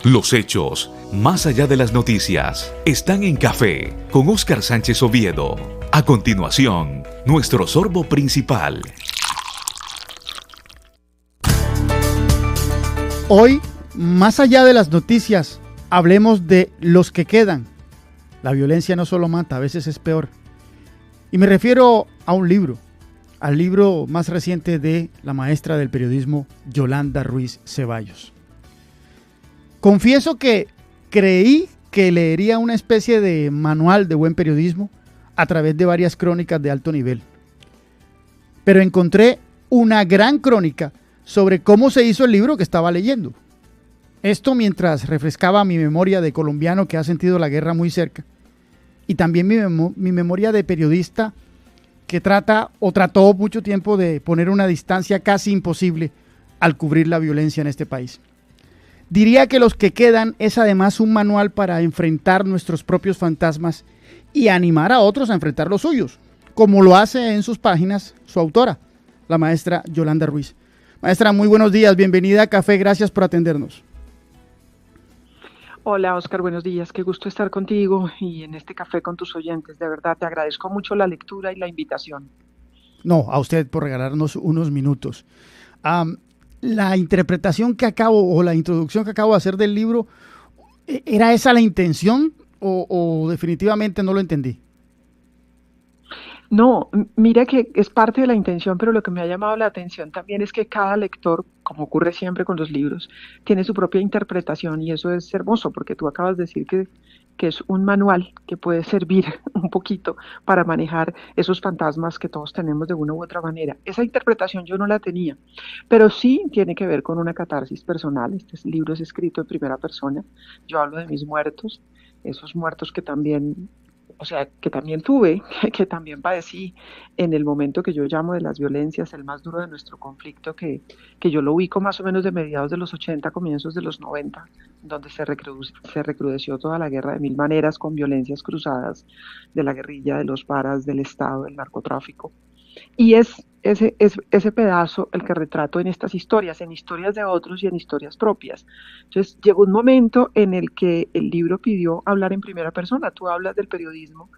Los hechos, más allá de las noticias, están en Café con Óscar Sánchez Oviedo. A continuación, nuestro sorbo principal. Hoy, más allá de las noticias, hablemos de los que quedan. La violencia no solo mata, a veces es peor. Y me refiero a un libro, al libro más reciente de la maestra del periodismo Yolanda Ruiz Ceballos. Confieso que creí que leería una especie de manual de buen periodismo a través de varias crónicas de alto nivel. Pero encontré una gran crónica sobre cómo se hizo el libro que estaba leyendo. Esto mientras refrescaba mi memoria de colombiano que ha sentido la guerra muy cerca y también mi memoria de periodista que trató mucho tiempo de poner una distancia casi imposible al cubrir la violencia en este país. Diría que Los que quedan es además un manual para enfrentar nuestros propios fantasmas y animar a otros a enfrentar los suyos, como lo hace en sus páginas su autora, la maestra Yolanda Ruiz. Maestra, muy buenos días, bienvenida a Café, gracias por atendernos. Hola Óscar, buenos días, qué gusto estar contigo y en este café con tus oyentes. De verdad te agradezco mucho la lectura y la invitación. No, a usted por regalarnos unos minutos. La interpretación que acabo, o la introducción que acabo de hacer del libro, ¿era esa la intención o definitivamente no lo entendí? No, mira que es parte de la intención, pero lo que me ha llamado la atención también es que cada lector, como ocurre siempre con los libros, tiene su propia interpretación y eso es hermoso porque tú acabas de decir que es un manual que puede servir un poquito para manejar esos fantasmas que todos tenemos de una u otra manera. Esa interpretación yo no la tenía, pero sí tiene que ver con una catarsis personal. Este libro es escrito en primera persona. Yo hablo de mis muertos, esos muertos que también, o sea, que también tuve, que también padecí en el momento que yo llamo de las violencias, el más duro de nuestro conflicto, que yo lo ubico más o menos de mediados de los 80, comienzos de los 90, donde se recrudeció toda la guerra de mil maneras con violencias cruzadas de la guerrilla, de los paras, del Estado, del narcotráfico. Y es ese pedazo el que retrato en estas historias, en historias de otros y en historias propias. Entonces llegó un momento en el que el libro pidió hablar en primera persona. Tú hablas del periodismo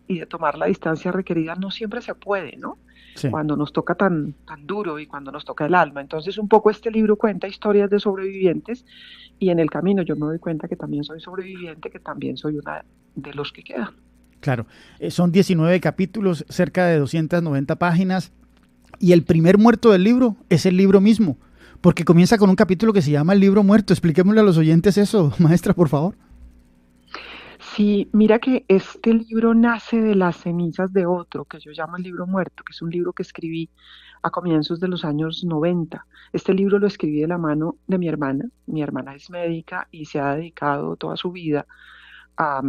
y de tomar la distancia requerida, no siempre se puede, ¿no? Sí. Cuando nos toca tan duro y cuando nos toca el alma. Entonces un poco este libro cuenta historias de sobrevivientes y en el camino yo me doy cuenta que también soy sobreviviente, que también soy una de los que quedan. Claro, son 19 capítulos, cerca de 290 páginas, y el primer muerto del libro es el libro mismo, porque comienza con un capítulo que se llama El libro muerto. Expliquémosle a los oyentes eso, maestra, por favor. Sí, mira que este libro nace de las cenizas de otro, que yo llamo El libro muerto, que es un libro que escribí a comienzos de los años 90. Este libro lo escribí de la mano de mi hermana. Mi hermana es médica y se ha dedicado toda su vida a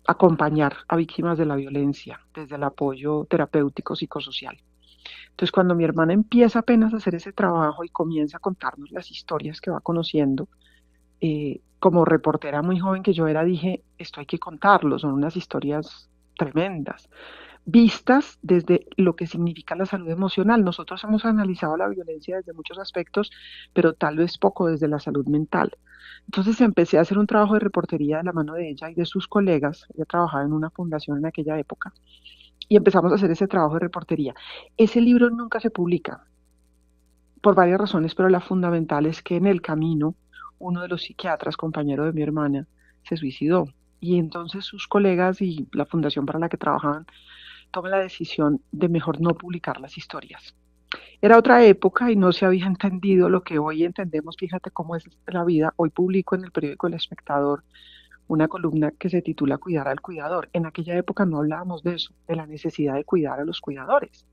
acompañar a víctimas de la violencia desde el apoyo terapéutico psicosocial. Entonces, cuando mi hermana empieza apenas a hacer ese trabajo y comienza a contarnos las historias que va conociendo, como reportera muy joven que yo era, dije, esto hay que contarlo, son unas historias tremendas, vistas desde lo que significa la salud emocional. Nosotros hemos analizado la violencia desde muchos aspectos, pero tal vez poco desde la salud mental. Entonces empecé a hacer un trabajo de reportería de la mano de ella y de sus colegas. Ella trabajaba en una fundación en aquella época y empezamos a hacer ese trabajo de reportería. Ese libro nunca se publica por varias razones, pero la fundamental es que en el camino uno de los psiquiatras, compañero de mi hermana, se suicidó y entonces sus colegas y la fundación para la que trabajaban toman la decisión de mejor no publicar las historias. Era otra época y no se había entendido lo que hoy entendemos. Fíjate cómo es la vida. Hoy publico en el periódico El Espectador una columna que se titula Cuidar al cuidador. En aquella época no hablábamos de eso, de la necesidad de cuidar a los cuidadores,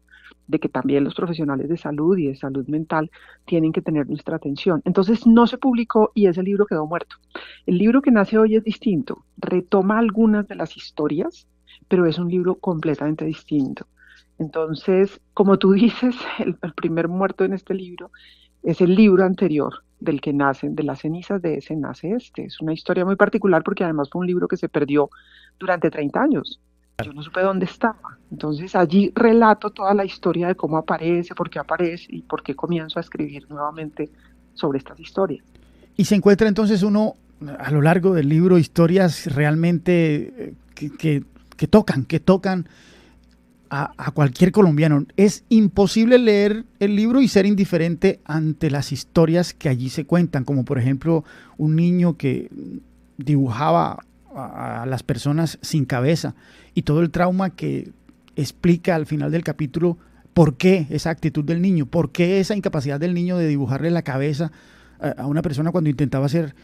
de que también los profesionales de salud y de salud mental tienen que tener nuestra atención. Entonces no se publicó y ese libro quedó muerto. El libro que nace hoy es distinto, retoma algunas de las historias, pero es un libro completamente distinto. Entonces, como tú dices, el primer muerto en este libro es el libro anterior del que nacen, de las cenizas de ese nace este. Es una historia muy particular porque además fue un libro que se perdió durante 30 años. Yo no supe dónde estaba. Entonces allí relato toda la historia de cómo aparece y por qué comienzo a escribir nuevamente sobre estas historias. Y se encuentra entonces uno a lo largo del libro historias realmente que tocan a cualquier colombiano. Es imposible leer el libro y ser indiferente ante las historias que allí se cuentan, como por ejemplo un niño que dibujaba a las personas sin cabeza y todo el trauma que explica al final del capítulo por qué esa actitud del niño, por qué esa incapacidad del niño de dibujarle la cabeza a una persona cuando intentaba hacer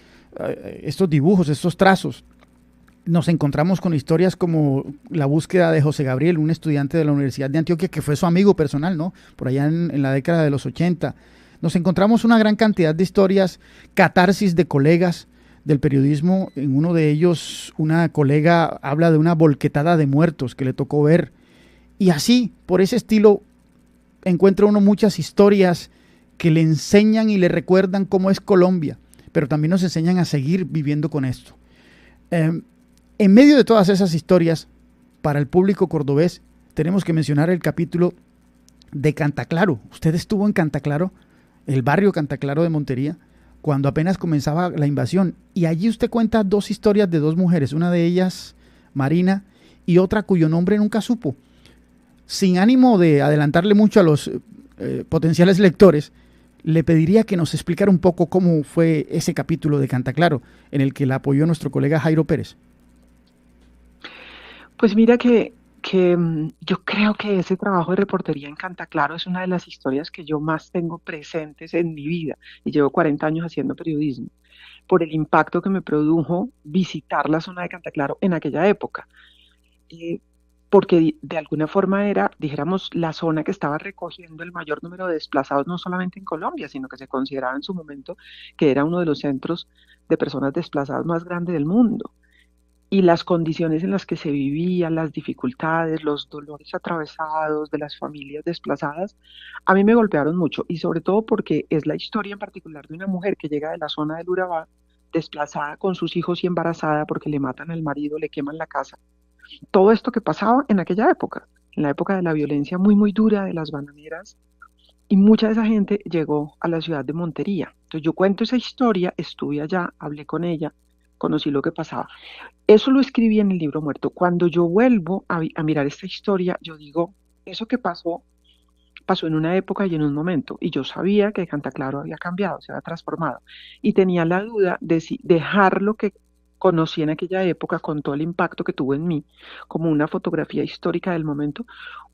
estos dibujos, estos trazos. Nos encontramos con historias como la búsqueda de José Gabriel, un estudiante de la Universidad de Antioquia que fue su amigo personal, ¿no? Por allá en la década de los 80. Nos encontramos una gran cantidad de historias, catarsis de colegas del periodismo. En uno de ellos, una colega habla de una volquetada de muertos que le tocó ver. Y así, por ese estilo, encuentra uno muchas historias que le enseñan y le recuerdan cómo es Colombia, pero también nos enseñan a seguir viviendo con esto. En medio de todas esas historias, para el público cordobés, tenemos que mencionar el capítulo de Cantaclaro. Usted estuvo en Cantaclaro, el barrio Cantaclaro de Montería, cuando apenas comenzaba la invasión. Y allí usted cuenta dos historias de dos mujeres, una de ellas, Marina, y otra cuyo nombre nunca supo. Sin ánimo de adelantarle mucho a los potenciales lectores, le pediría que nos explicara un poco cómo fue ese capítulo de Cantaclaro, en el que la apoyó nuestro colega Jairo Pérez. Pues mira que yo creo que ese trabajo de reportería en Cantaclaro es una de las historias que yo más tengo presentes en mi vida, y llevo 40 años haciendo periodismo, por el impacto que me produjo visitar la zona de Cantaclaro en aquella época. Porque de alguna forma era, dijéramos, la zona que estaba recogiendo el mayor número de desplazados, no solamente en Colombia, sino que se consideraba en su momento que era uno de los centros de personas desplazadas más grande del mundo. Y las condiciones en las que se vivían, las dificultades, los dolores atravesados de las familias desplazadas, a mí me golpearon mucho, y sobre todo porque es la historia en particular de una mujer que llega de la zona del Urabá, desplazada con sus hijos y embarazada porque le matan al marido, le queman la casa. Todo esto que pasaba en aquella época, en la época de la violencia muy, muy dura de las bananeras, y mucha de esa gente llegó a la ciudad de Montería. Entonces yo cuento esa historia, estuve allá, hablé con ella, conocí lo que pasaba. Eso lo escribí en el libro muerto. Cuando yo vuelvo a mirar esta historia, yo digo, eso que pasó, pasó en una época y en un momento, y yo sabía que Cantaclaro había cambiado, se había transformado, y tenía la duda de si dejar lo que conocí en aquella época con todo el impacto que tuvo en mí, como una fotografía histórica del momento,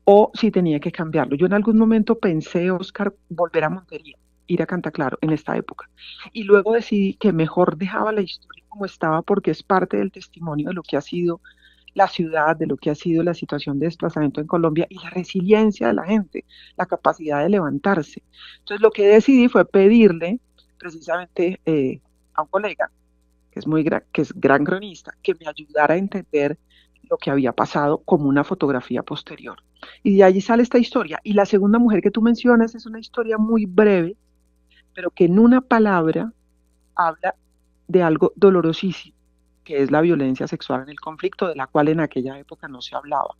o si tenía que cambiarlo. Yo en algún momento pensé, Oscar, volver a Montería, ir a Cantaclaro en esta época, y luego decidí que mejor dejaba la historia como estaba, porque es parte del testimonio de lo que ha sido la ciudad, de lo que ha sido la situación de desplazamiento en Colombia y la resiliencia de la gente, la capacidad de levantarse. Entonces lo que decidí fue pedirle precisamente a un colega que es gran cronista, que me ayudara a entender lo que había pasado como una fotografía posterior. Y de allí sale esta historia. Y la segunda mujer que tú mencionas es una historia muy breve, pero que en una palabra habla de algo dolorosísimo, que es la violencia sexual en el conflicto, de la cual en aquella época no se hablaba.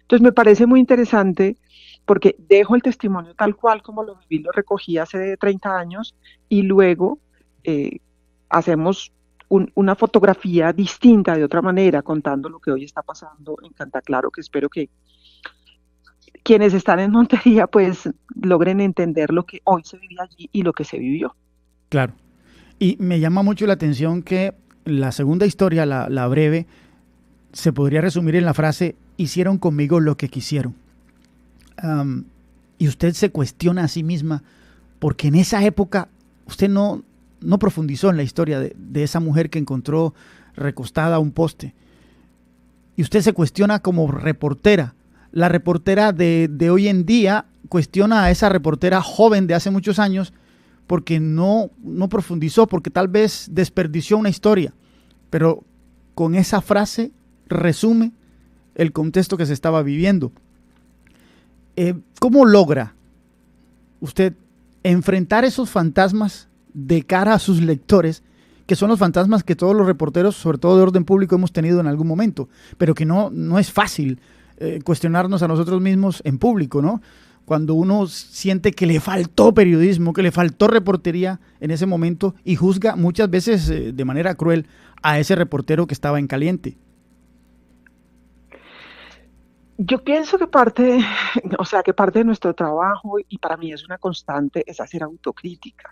Entonces me parece muy interesante porque dejo el testimonio tal cual como lo viví, lo recogí hace 30 años, y luego hacemos una fotografía distinta, de otra manera, contando lo que hoy está pasando en Cantaclaro, que espero que quienes están en Montería pues logren entender lo que hoy se vive allí y lo que se vivió. Claro. Y me llama mucho la atención que la segunda historia, la breve, se podría resumir en la frase: hicieron conmigo lo que quisieron. Y usted se cuestiona a sí misma porque en esa época usted no profundizó en la historia de esa mujer que encontró recostada a un poste. Y usted se cuestiona como reportera. La reportera de hoy en día cuestiona a esa reportera joven de hace muchos años porque no profundizó, porque tal vez desperdició una historia. Pero con esa frase resume el contexto que se estaba viviendo. ¿Cómo logra usted enfrentar esos fantasmas de cara a sus lectores, que son los fantasmas que todos los reporteros, sobre todo de orden público, hemos tenido en algún momento, pero que no es fácil cuestionarnos a nosotros mismos en público, ¿no? cuando uno siente que le faltó periodismo, que le faltó reportería en ese momento y juzga muchas veces de manera cruel a ese reportero que estaba en caliente. Yo pienso que parte, que parte de nuestro trabajo, y para mí es una constante, es hacer autocrítica.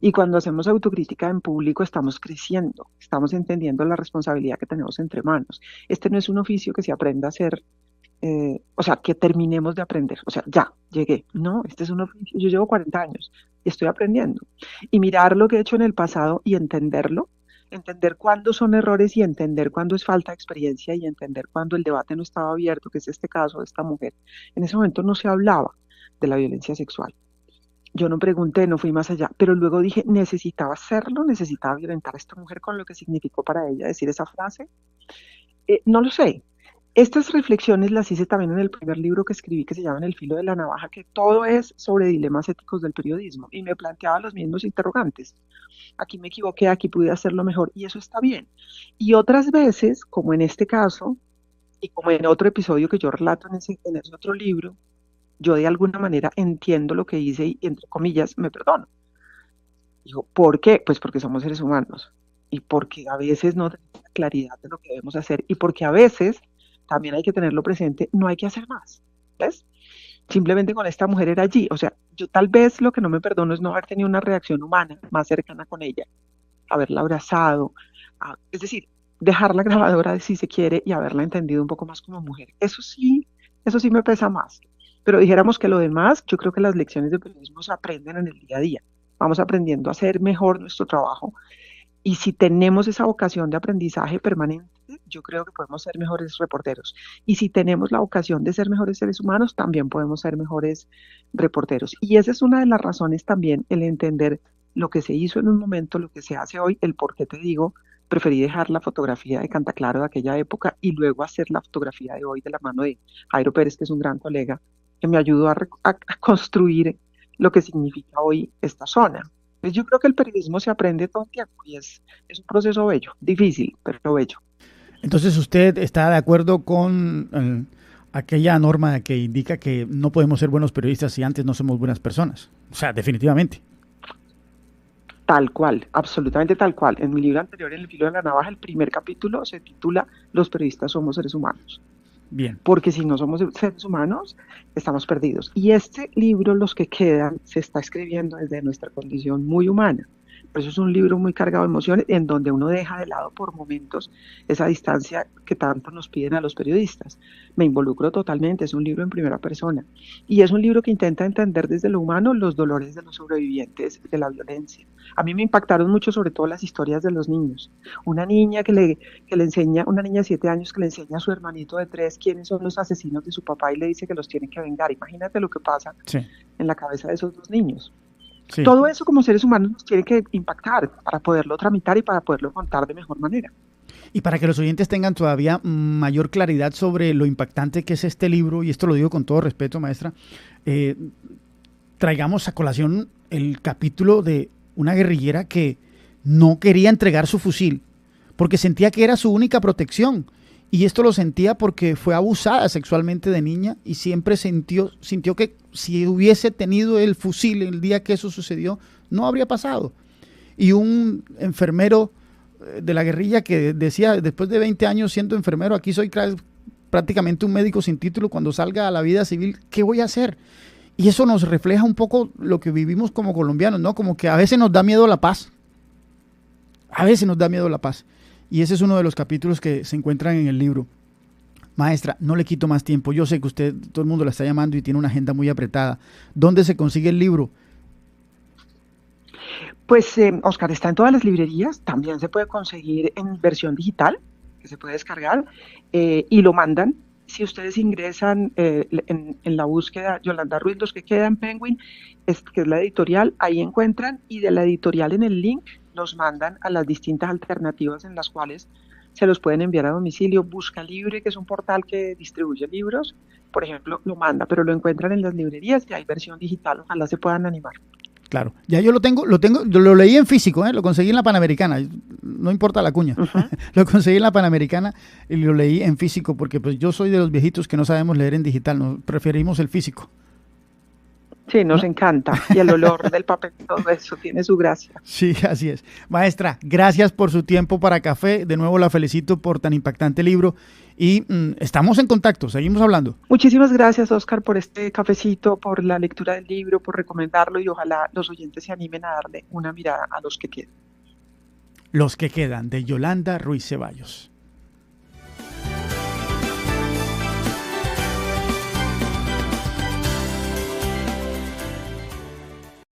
Y cuando hacemos autocrítica en público estamos creciendo, estamos entendiendo la responsabilidad que tenemos entre manos. Este no es un oficio que se aprenda a hacer, que terminemos de aprender. O sea, ya, llegué. No, este es un oficio, yo llevo 40 años y estoy aprendiendo. Y mirar lo que he hecho en el pasado y entenderlo, entender cuándo son errores y entender cuándo es falta de experiencia y entender cuándo el debate no estaba abierto, que es este caso de esta mujer. En ese momento no se hablaba de la violencia sexual. Yo no pregunté, no fui más allá, pero luego dije, necesitaba hacerlo, necesitaba violentar a esta mujer con lo que significó para ella decir esa frase. No lo sé. Estas reflexiones las hice también en el primer libro que escribí, que se llama En el filo de la navaja, que todo es sobre dilemas éticos del periodismo, y me planteaba los mismos interrogantes. Aquí me equivoqué, aquí pude hacerlo mejor, y eso está bien. Y otras veces, como en este caso, y como en otro episodio que yo relato en ese otro libro, yo de alguna manera entiendo lo que hice y, entre comillas, me perdono. Digo, ¿por qué? Pues porque somos seres humanos y porque a veces no tenemos claridad de lo que debemos hacer y porque a veces, también hay que tenerlo presente, no hay que hacer más, ¿ves? Simplemente con esta mujer era allí. O sea, yo tal vez lo que no me perdono es no haber tenido una reacción humana más cercana con ella, haberla abrazado, es decir, dejar la grabadora si se quiere y haberla entendido un poco más como mujer. Eso sí me pesa más. Pero dijéramos que lo demás, yo creo que las lecciones de periodismo se aprenden en el día a día. Vamos aprendiendo a hacer mejor nuestro trabajo. Y si tenemos esa vocación de aprendizaje permanente, yo creo que podemos ser mejores reporteros. Y si tenemos la vocación de ser mejores seres humanos, también podemos ser mejores reporteros. Y esa es una de las razones también, el entender lo que se hizo en un momento, lo que se hace hoy, el por qué te digo, preferí dejar la fotografía de Cantaclaro de aquella época y luego hacer la fotografía de hoy de la mano de Jairo Pérez, que es un gran colega, que me ayudó a construir lo que significa hoy esta zona. Pues yo creo que el periodismo se aprende todo el tiempo y es un proceso bello, difícil, pero bello. Entonces, ¿usted está de acuerdo con aquella norma que indica que no podemos ser buenos periodistas si antes no somos buenas personas? O sea, definitivamente. Tal cual, absolutamente tal cual. En mi libro anterior, En el filo de la navaja, el primer capítulo se titula Los periodistas somos seres humanos. Bien. Porque si no somos seres humanos, estamos perdidos. Y este libro, Los que quedan, se está escribiendo desde nuestra condición muy humana. Por eso es un libro muy cargado de emociones, en donde uno deja de lado por momentos esa distancia que tanto nos piden a los periodistas. Me involucro totalmente, es un libro en primera persona. Y es un libro que intenta entender desde lo humano los dolores de los sobrevivientes de la violencia. A mí me impactaron mucho, sobre todo, las historias de los niños. Una niña que le enseña, una niña de 7 años que le enseña a su hermanito de 3 quiénes son los asesinos de su papá y le dice que los tiene que vengar. Imagínate lo que pasa en la cabeza de esos 2 niños. Sí. Todo eso como seres humanos nos tiene que impactar para poderlo tramitar y para poderlo contar de mejor manera. Y para que los oyentes tengan todavía mayor claridad sobre lo impactante que es este libro, y esto lo digo con todo respeto, maestra, traigamos a colación el capítulo de una guerrillera que no quería entregar su fusil porque sentía que era su única protección. Y esto lo sentía porque fue abusada sexualmente de niña y siempre sintió que si hubiese tenido el fusil el día que eso sucedió, no habría pasado. Y un enfermero de la guerrilla que decía, después de 20 años siendo enfermero, aquí soy prácticamente un médico sin título, cuando salga a la vida civil, ¿qué voy a hacer? Y eso nos refleja un poco lo que vivimos como colombianos, ¿no? Como que a veces nos da miedo la paz. A veces nos da miedo la paz. Y ese es uno de los capítulos que se encuentran en el libro. Maestra, no le quito más tiempo. Yo sé que usted, todo el mundo la está llamando y tiene una agenda muy apretada. ¿Dónde se consigue el libro? Pues, Oscar, está en todas las librerías. También se puede conseguir en versión digital, que se puede descargar, y lo mandan. Si ustedes ingresan en la búsqueda Yolanda Ruiz, Los que quedan, Penguin, que es la editorial, ahí encuentran, y de la editorial en el link los mandan a las distintas alternativas en las cuales se los pueden enviar a domicilio. Busca Libre, que es un portal que distribuye libros, por ejemplo, lo manda, pero lo encuentran en las librerías y hay versión digital, ojalá se puedan animar. Claro, ya yo lo leí en físico, lo conseguí en la Panamericana, no importa la cuña, lo conseguí en la Panamericana y lo leí en físico porque pues yo soy de los viejitos que no sabemos leer en digital, preferimos el físico. Sí, nos encanta. Y el olor del papel, todo eso tiene su gracia. Sí, así es. Maestra, gracias por su tiempo para café. De nuevo la felicito por tan impactante libro y estamos en contacto, seguimos hablando. Muchísimas gracias, Oscar, por este cafecito, por la lectura del libro, por recomendarlo y ojalá los oyentes se animen a darle una mirada a los que quedan. Los que quedan, de Yolanda Ruiz Ceballos.